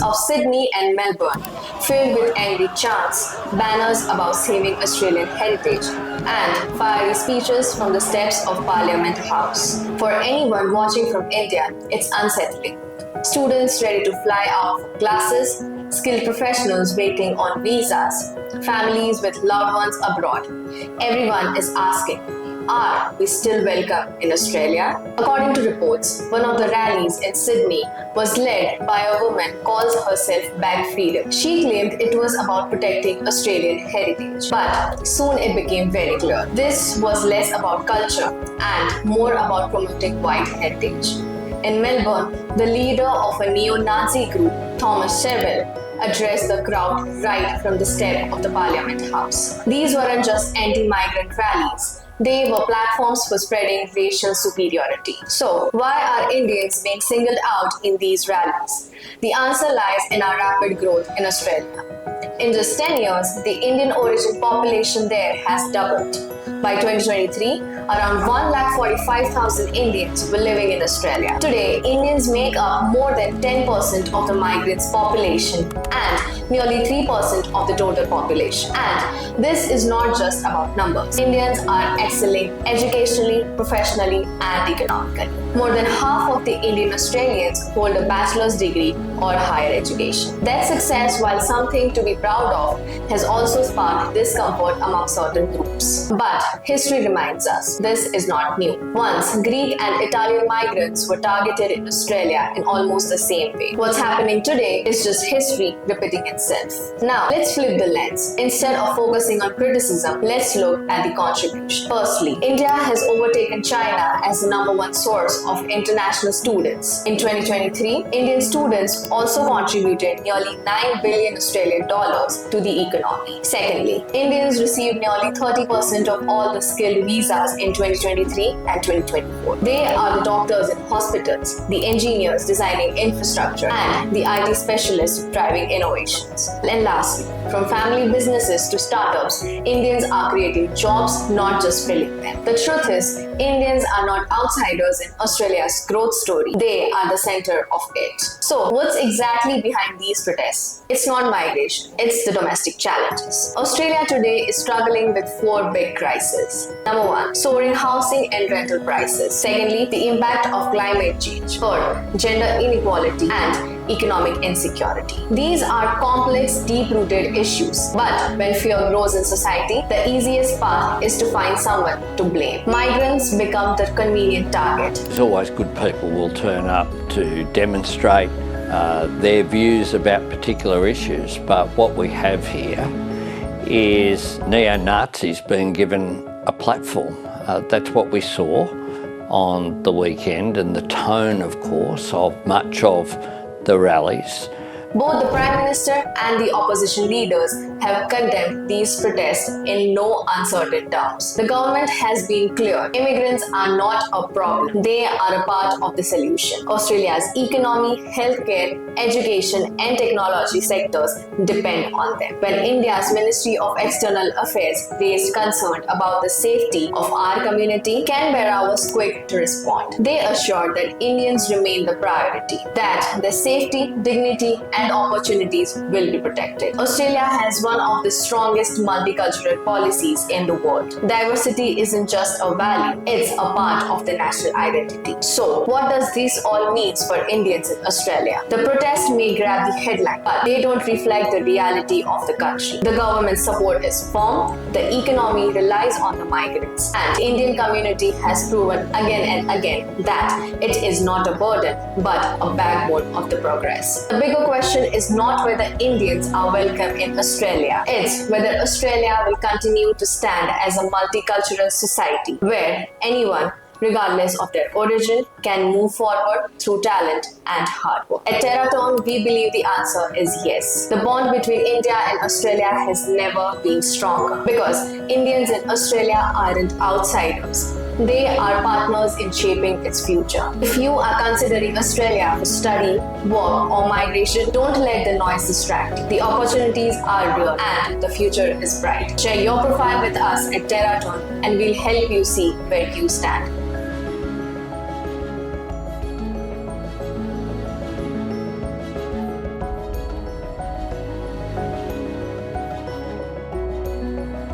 of Sydney and Melbourne, filled with angry chants, banners about saving Australian heritage, and fiery speeches from the steps of Parliament House. For anyone watching from India, it's unsettling. Students ready to fly out for classes, skilled professionals waiting on visas, families with loved ones abroad. Everyone is asking, are we still welcome in Australia? According to reports, one of the rallies in Sydney was led by a woman who calls herself Bag Freedom. She claimed it was about protecting Australian heritage. But soon it became very clear. This was less about culture and more about promoting white heritage. In Melbourne, the leader of a neo-Nazi group, Thomas Sewell, addressed the crowd right from the step of the Parliament House. These weren't just anti-migrant rallies. They were platforms for spreading racial superiority. So, why are Indians being singled out in these rallies? The answer lies in our rapid growth in Australia. In just 10 years, the Indian origin population there has doubled. By 2023, around 145,000 Indians were living in Australia. Today, Indians make up more than 10% of the migrants' population and nearly 3% of the total population. And this is not just about numbers. Indians are excelling educationally, professionally, and economically. More than half of the Indian Australians hold a bachelor's degree or higher education. That success, while something to be proud of, has also sparked discomfort among certain groups. But history reminds us this is not new. Once, Greek and Italian migrants were targeted in Australia in almost the same way. What's happening today is just history repeating itself. Now, let's flip the lens. Instead of focusing on criticism, let's look at the contribution. Firstly, India has overtaken China as the #1 source of international students. In 2023, Indian students also contributed nearly 9 billion Australian dollars to the economy. Secondly, Indians received nearly 30% of all the skilled visas in 2023 and 2024. They are the doctors in hospitals, the engineers designing infrastructure, and the IT specialists driving innovations. And lastly, from family businesses to startups, Indians are creating jobs, not just filling them. The truth is, Indians are not outsiders in Australia's growth story. They are the center of it. So, what's exactly behind these protests? It's not migration, it's the domestic challenges. Australia today is struggling with 4 big crises. Number 1, soaring housing and rental prices. Secondly, the impact of climate change. Third, gender inequality and economic insecurity. These are complex, deep-rooted issues. But when fear grows in society, the easiest path is to find someone to blame. Migrants become the convenient target. There's always good people will turn up to demonstrate their views about particular issues, but what we have here is neo-Nazis being given a platform. That's what we saw on the weekend, and the tone, of course, of much of the rallies. Both the Prime Minister and the opposition leaders have condemned these protests in no uncertain terms. The government has been clear. Immigrants are not a problem. They are a part of the solution. Australia's economy, healthcare, education and technology sectors depend on them. When India's Ministry of External Affairs raised concern about the safety of our community, Canberra was quick to respond. They assured that Indians remain the priority, that their safety, dignity and opportunities will be protected. Australia has one of the strongest multicultural policies in the world. Diversity isn't just a value, it's a part of the national identity. So, what does this all mean for Indians in Australia? The protests may grab the headline, but they don't reflect the reality of the country. The government support is firm, the economy relies on the migrants, and the Indian community has proven again and again that it is not a burden, but a backbone of the progress. The bigger question is not whether Indians are welcome in Australia, it's whether Australia will continue to stand as a multicultural society where anyone, regardless of their origin, can move forward through talent and hard work. At Terratone, we believe the answer is yes. The bond between India and Australia has never been stronger because Indians in Australia aren't outsiders. They are partners in shaping its future. If you are considering Australia for study, work or migration, don't let the noise distract you. The opportunities are real and the future is bright. Share your profile with us at Terratone and we'll help you see where you stand.